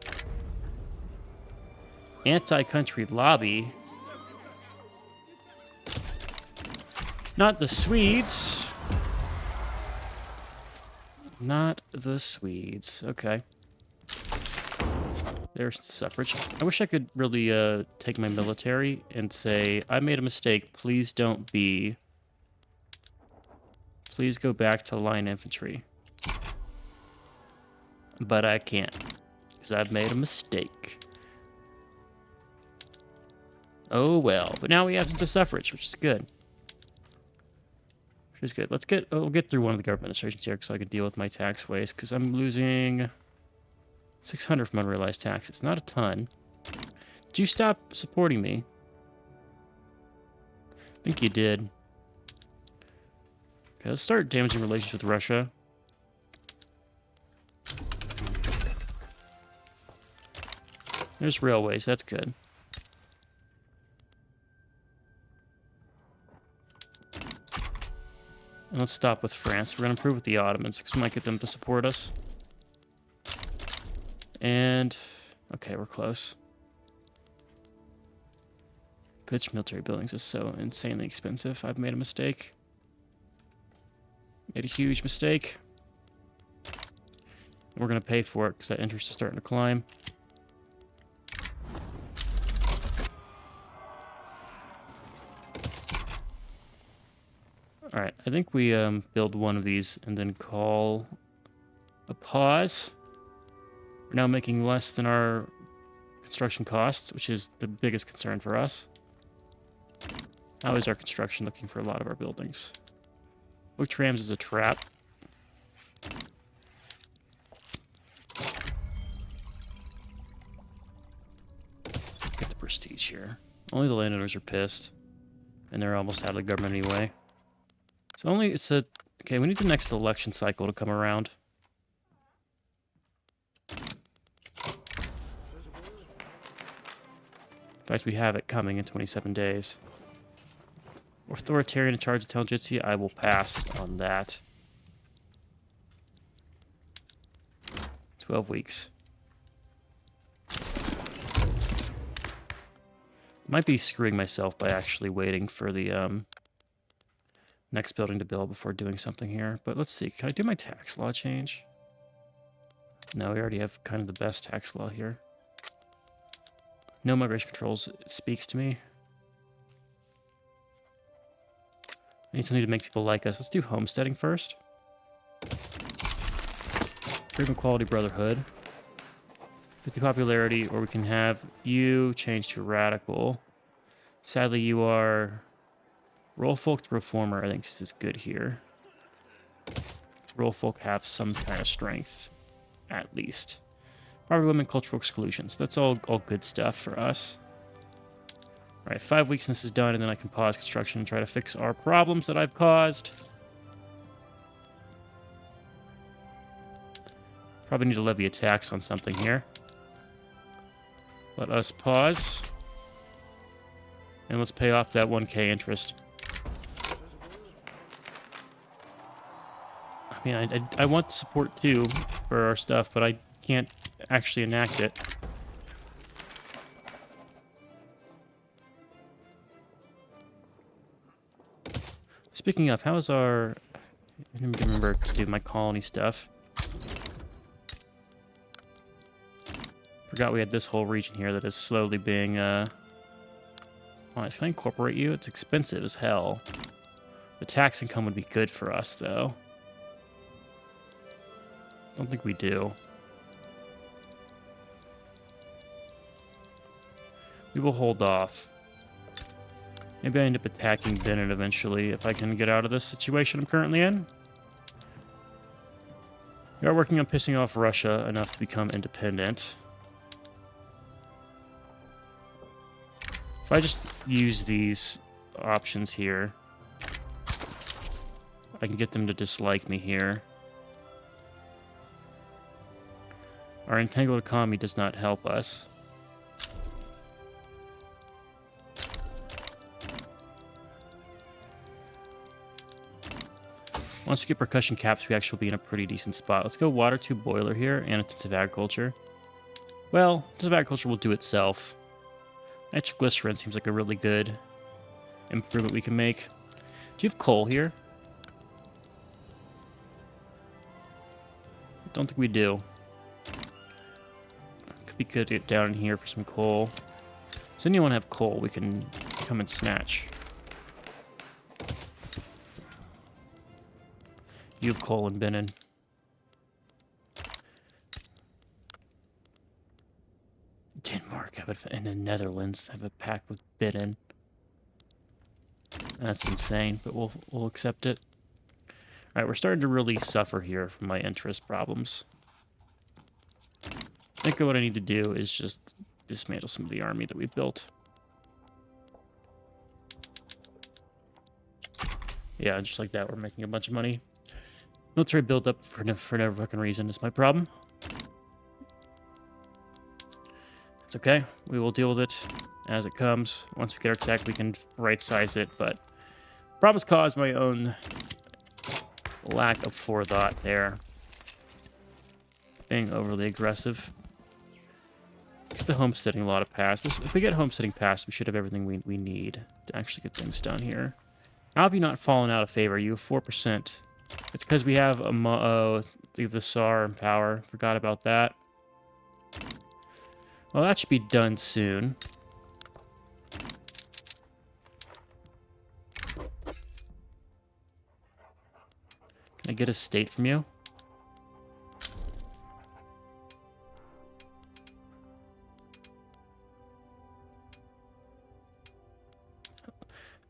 Anti-country lobby. Not the Swedes. Not the Swedes. Okay. There's suffrage. I wish I could really take my military and say, I made a mistake. Please don't be. Please go back to line infantry. But I can't. Because I've made a mistake. Oh well. But now we have the suffrage, which is good. Which is good. We'll get through one of the government administrations here so I can deal with my tax waste. Because I'm losing 600 from unrealized taxes. Not a ton. Did you stop supporting me? I think you did. Okay, let's start damaging relations with Russia. There's railways. That's good. And let's stop with France. We're going to improve with the Ottomans because we might get them to support us. And, okay, we're close. Goods for military buildings is so insanely expensive. I've made a mistake. Made a huge mistake. And we're going to pay for it because that interest is starting to climb. Alright, I think we build one of these and then call a pause. We're now making less than our construction costs, which is the biggest concern for us. How is our construction looking for a lot of our buildings? Oak trams is a trap. Get the prestige here. Only the landowners are pissed. And they're almost out of the government anyway. So only it's a... Okay, we need the next election cycle to come around. In fact, we have it coming in 27 days. Authoritarian in charge of intelligentsia, I will pass on that. 12 weeks. Might be screwing myself by actually waiting for the next building to build before doing something here. But let's see. Can I do my tax law change? No, we already have kind of the best tax law here. No migration controls speaks to me. I need something to make people like us. Let's do homesteading first. Freedom, equality, brotherhood. 50 popularity, or we can have you change to radical. Sadly, you are roll folk to reformer. I think this is good here. Roll folk have some kind of strength, at least. Poverty, women, cultural exclusions. That's all good stuff for us. All right, 5 weeks and this is done, and then I can pause construction and try to fix our problems that I've caused. Probably need to levy a tax on something here. Let us pause. And let's pay off that 1K interest. I mean, I want support too for our stuff, but I can't actually enact it. Speaking of, how's our... I didn't remember to do my colony stuff. Forgot we had this whole region here that is slowly being, Oh, can I incorporate you? It's expensive as hell. The tax income would be good for us, though. Don't think we do. We will hold off. Maybe I end up attacking Bennett eventually if I can get out of this situation I'm currently in. We are working on pissing off Russia enough to become independent. If I just use these options here, I can get them to dislike me here. Our entangled economy does not help us. Once we get percussion caps, we actually will be in a pretty decent spot. Let's go water tube boiler here and intensive agriculture. Well, intensive agriculture will do itself. Nitroglycerin seems like a really good improvement we can make. Do you have coal here? Don't think we do. Could be good to get down in here for some coal. Does anyone have coal we can come and snatch? You have coal and Benin. Denmark and the Netherlands have a pact with Benin. That's insane, but we'll accept it. All right, we're starting to really suffer here from my interest problems. I think what I need to do is just dismantle some of the army that we've built. Yeah, just like that, we're making a bunch of money. Military buildup for no fucking reason is my problem. It's okay. We will deal with it as it comes. Once we get our tech, we can right-size it, but problems caused my own lack of forethought there. Being overly aggressive. The homesteading law to pass. If we get homesteading passed, we should have everything we need to actually get things done here. How have you not fallen out of favor? You have 4%. It's because we have the SAR in power. Forgot about that. Well, that should be done soon. Can I get a state from you?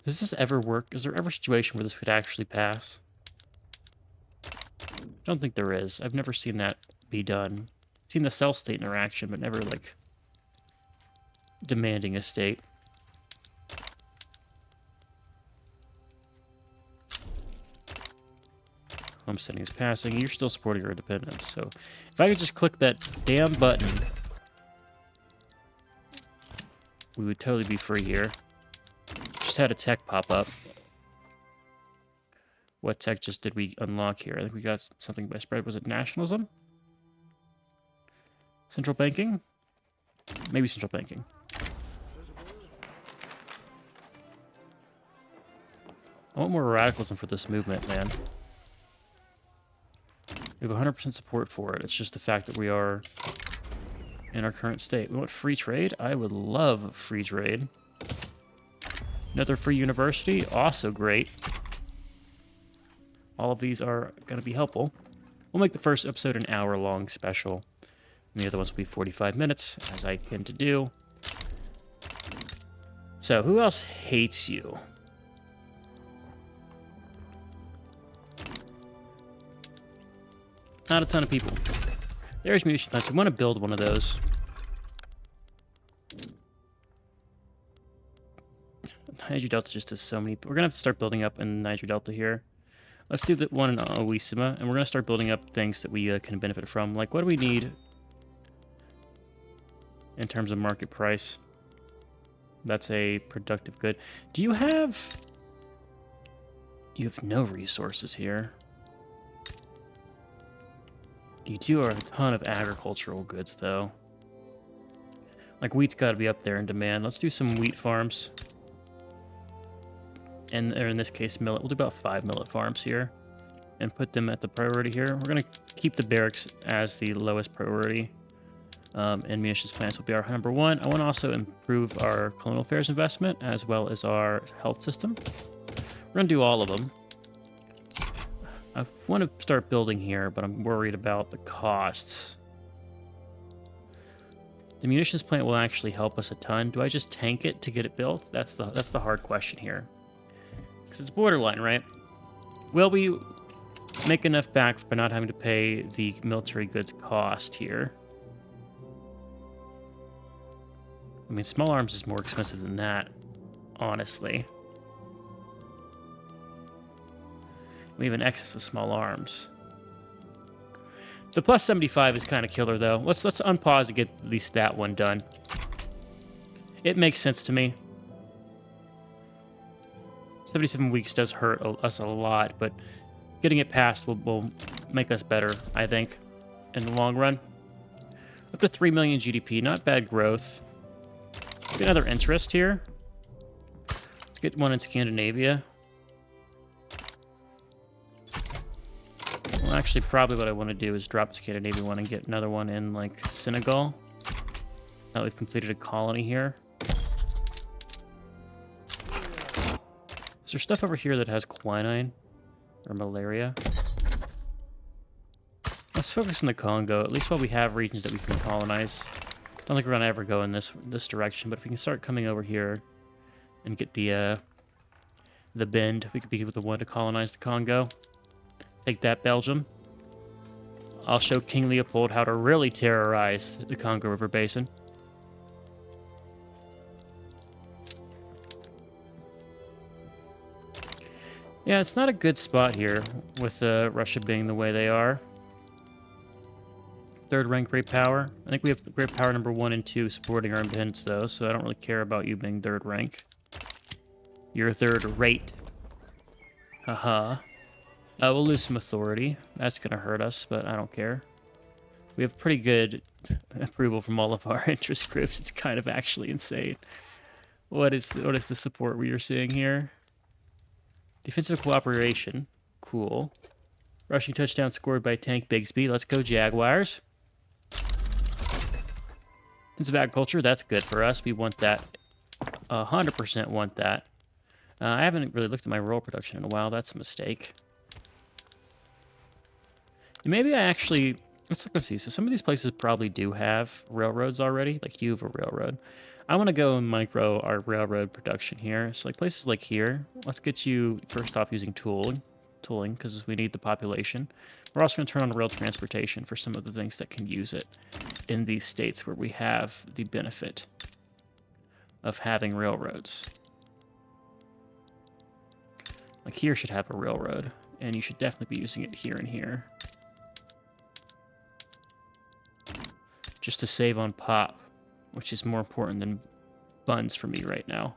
Does this ever work? Is there ever a situation where this could actually pass? I don't think there is. I've never seen that be done. I've seen the cell state interaction, but never, like, demanding a state. Homesteading is passing. You're still supporting your independence. So if I could just click that damn button, we would totally be free here. Just had a tech pop up. What tech just did we unlock here? I think we got something by spread. Was it nationalism? Central banking? Maybe central banking. I want more radicalism for this movement, man. We have 100% support for it. It's just the fact that we are in our current state. We want free trade? I would love free trade. Another free university? Also great. All of these are going to be helpful. We'll make the first episode an hour-long special. And the other ones will be 45 minutes, as I tend to do. So, who else hates you? Not a ton of people. There's munition plants. We want to build one of those. Niger Delta just has so many. We're going to have to start building up in Niger Delta here. Let's do the one in Oisima, and we're going to start building up things that we can benefit from. Like, what do we need in terms of market price? That's a productive good. Do you have... You have no resources here. You do have a ton of agricultural goods, though. Like, wheat's got to be up there in demand. Let's do some wheat farms. And or in this case, millet. We'll do about 5 millet farms here. And put them at the priority here. We're going to keep the barracks as the lowest priority. And munitions plants will be our number one. I want to also improve our colonial affairs investment, as well as our health system. We're going to do all of them. I want to start building here, but I'm worried about the costs. The munitions plant will actually help us a ton. Do I just tank it to get it built? That's the hard question here. Because it's borderline, right? Will we make enough back by not having to pay the military goods cost here? I mean, small arms is more expensive than that, honestly. We have an excess of small arms. The plus 75 is kind of killer, though. Let's unpause and get at least that one done. It makes sense to me. 77 weeks does hurt us a lot, but getting it passed will make us better, I think, in the long run. Up to 3 million GDP, not bad growth. Get another interest here. Let's get one in Scandinavia. Well, actually, probably what I want to do is drop the Scandinavian one and get another one in, like, Senegal. Now we've completed a colony here. Is there stuff over here that has quinine or malaria? Let's focus on the Congo, at least while we have regions that we can colonize. I don't think we're going to ever go in this direction, but if we can start coming over here and get the bend, we could be the one to colonize the Congo. Take that, Belgium. I'll show King Leopold how to really terrorize the Congo River Basin. Yeah, it's not a good spot here with Russia being the way they are. Third rank great power. I think we have great power number 1 and 2 supporting our independence, though, so I don't really care about you being third rank. You're third rate. Haha. We'll lose some authority. That's going to hurt us, but I don't care. We have pretty good approval from all of our interest groups. It's kind of actually insane. What is the support we are seeing here? Defensive cooperation. Cool. Rushing touchdown scored by Tank Bigsby. Let's go, Jaguars. Defensive agriculture. That's good for us. We want that. 100% want that. I haven't really looked at my rural production in a while. That's a mistake. Maybe I actually... Let's see. So some of these places probably do have railroads already. Like, you have a railroad. I want to go and micro our railroad production here. So, like, places like here, let's get you, first off, using tooling, because we need the population. We're also going to turn on rail transportation for some of the things that can use it in these states where we have the benefit of having railroads. Like, here should have a railroad, and you should definitely be using it here and here. Just to save on pop, which is more important than buns for me right now.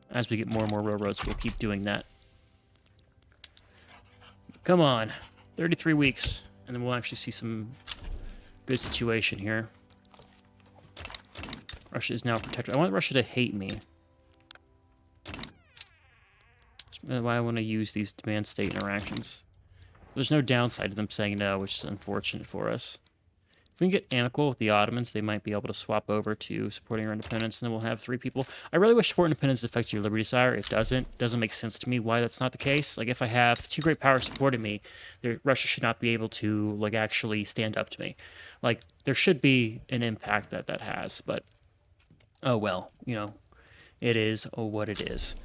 As we get more and more railroads, we'll keep doing that. Come on. 33 weeks, and then we'll actually see some good situation here. Russia is now protected. I want Russia to hate me. That's why I want to use these demand state interactions. There's no downside to them saying no, which is unfortunate for us. If we can get amicable with the Ottomans, they might be able to swap over to supporting our independence, and then we'll have 3 people. I really wish support independence affects your liberty desire. It doesn't. It doesn't make sense to me why that's not the case. Like, if I have 2 great powers supporting me, Russia should not be able to, like, actually stand up to me. Like, there should be an impact that has, but oh well, you know, it is what it is.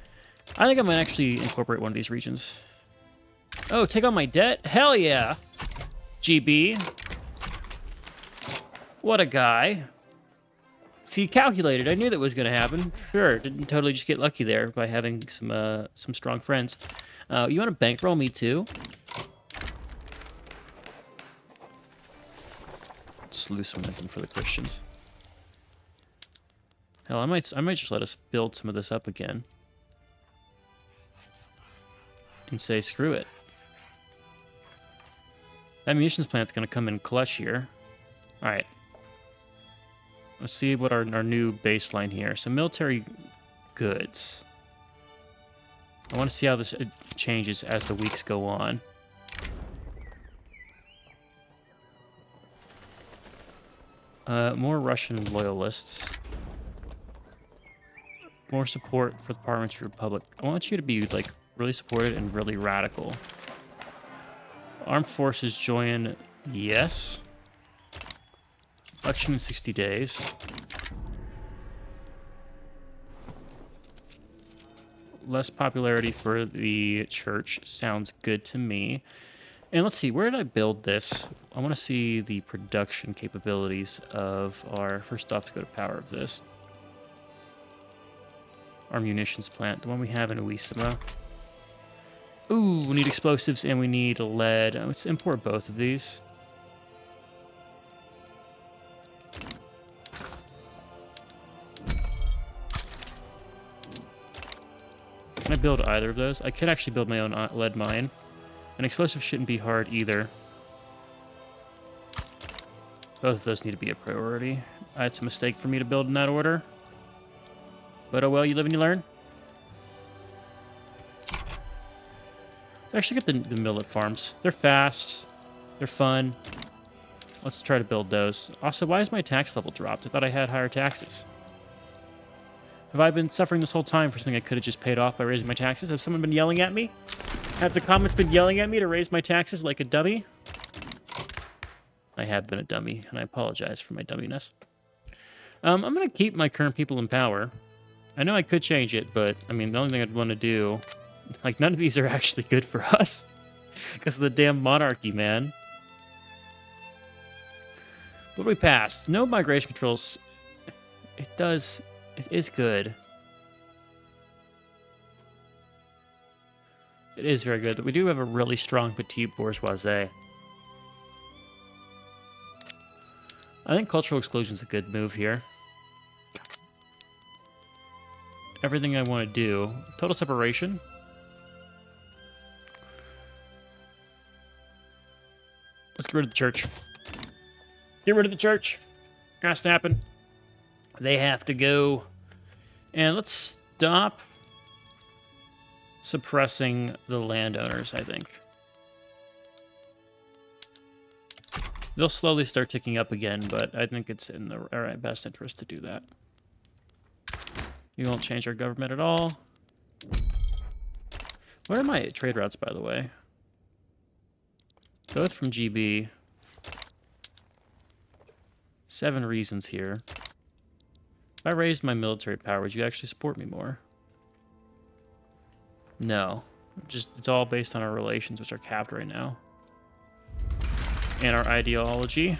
I think I might actually incorporate one of these regions. Oh, take on my debt? Hell yeah! GB. What a guy. See, calculated. I knew that was going to happen. Sure, didn't totally just get lucky there by having some strong friends. You want to bankroll me too? Let's lose some momentum for the Christians. Hell, I might just let us build some of this up again. And say, screw it. That munitions plant's going to come in clutch here. Alright. Let's see what our new baseline here. So military goods. I want to see how this changes as the weeks go on. More Russian loyalists. More support for the Parliamentary Republic. I want you to be, like, really supported and really radical. Armed forces join. Yes. Election in 60 days. Less popularity for the church. Sounds good to me. And let's see, where did I build this? I want to see the production capabilities of our... First off, to go to power of this. Our munitions plant, the one we have in Uisama. Ooh, we need explosives and we need lead. Let's import both of these. Can I build either of those? I could actually build my own lead mine. An explosive shouldn't be hard either. Both of those need to be a priority. It's a mistake for me to build in that order. But oh well, you live and you learn. Actually get the millet farms. They're fast. They're fun. Let's try to build those. Also, why is my tax level dropped? I thought I had higher taxes. Have I been suffering this whole time for something I could have just paid off by raising my taxes? Has someone been yelling at me? Have the comments been yelling at me to raise my taxes like a dummy? I have been a dummy, and I apologize for my dumminess. I'm going to keep my current people in power. I know I could change it, but, I mean, the only thing I'd want to do... Like, none of these are actually good for us. Because of the damn monarchy, man. But we passed. No migration controls. It is good. It is very good. But we do have a really strong petite bourgeoisie. I think cultural exclusion is a good move here. Everything I want to do. Total separation. Let's get rid of the church. Get rid of the church. Has to happen. They have to go. And let's stop suppressing the landowners, I think. They'll slowly start ticking up again, but I think it's in our best interest to do that. We won't change our government at all. Where are my trade routes, by the way? Both from GB. 7 reasons here. If I raised my military power, would you actually support me more? No. It's all based on our relations, which are capped right now. And our ideology.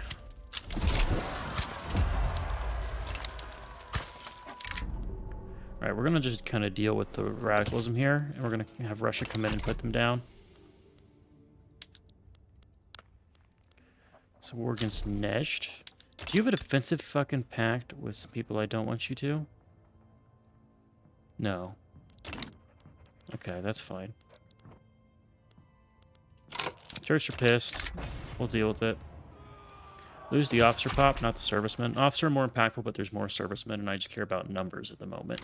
Alright, we're going to just kind of deal with the radicalism here, and we're going to have Russia come in and put them down. So war against Nezhd. Do you have a defensive fucking pact with some people I don't want you to? No. Okay, that's fine. Church are pissed. We'll deal with it. Lose the officer pop, not the servicemen. Officer more impactful, but there's more servicemen, and I just care about numbers at the moment.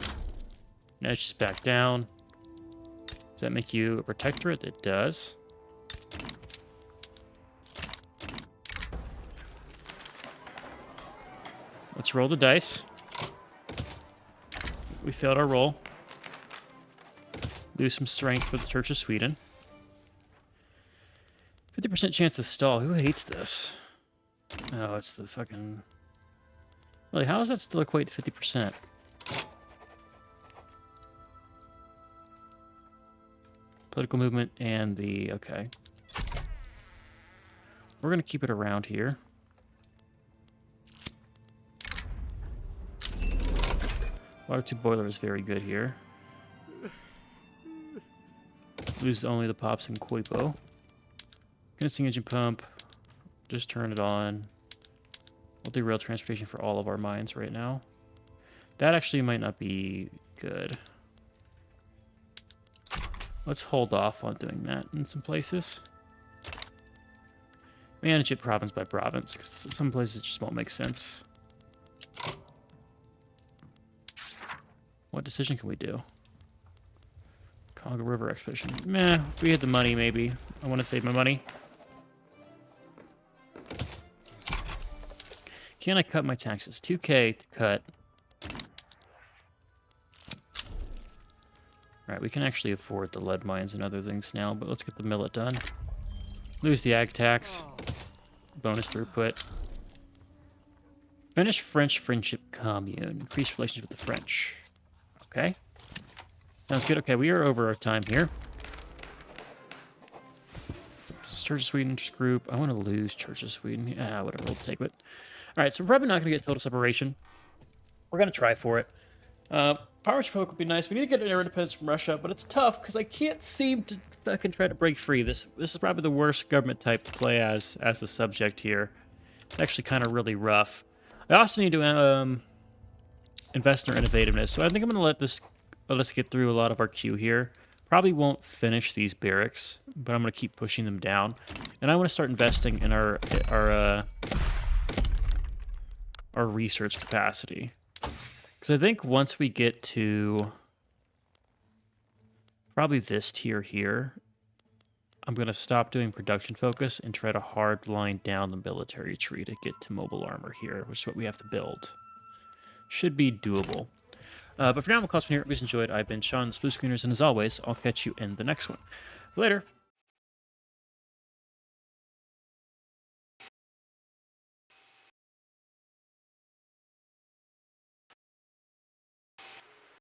Nezhd just back down. Does that make you a protectorate? It does. Let's roll the dice. We failed our roll. Lose some strength for the Church of Sweden. 50% chance to stall. Who hates this? Oh, it's the fucking... Really, how does that still equate to 50%? Political movement and the... Okay. We're going to keep it around here. Water 2 boiler is very good here. Lose only the pops in Kuipo. Condensing engine pump. Just turn it on. We'll do rail transportation for all of our mines right now. That actually might not be good. Let's hold off on doing that in some places. Manage it province by province, because some places just won't make sense. What decision can we do? Congo River expedition. Meh, if we had the money, maybe. I want to save my money. Can I cut my taxes? 2K to cut. All right, we can actually afford the lead mines and other things now, but let's get the millet done. Lose the ag tax. Bonus throughput. Finnish-French friendship commune. Increase relations with the French. Okay. Sounds good. Okay, we are over our time here. Church of Sweden group. I want to lose Church of Sweden. Yeah, whatever. We'll take it. All right, so we're probably not going to get total separation. We're going to try for it. Power Republic would be nice. We need to get our independence from Russia, but it's tough because I can't seem to fucking try to break free. This is probably the worst government type to play as the subject here. It's actually kind of really rough. I also need to invest in our innovativeness, so I think I'm going to let us get through a lot of our queue here. Probably won't finish these barracks, but I'm going to keep pushing them down. And I want to start investing in our research capacity. Because I think once we get to probably this tier here, I'm going to stop doing production focus and try to hard line down the military tree to get to mobile armor here, which is what we have to build. Should be doable. But for now, I'm Klaus from here. Please enjoyed. I've been Sean's Blue Screeners, and as always, I'll catch you in the next one. Later.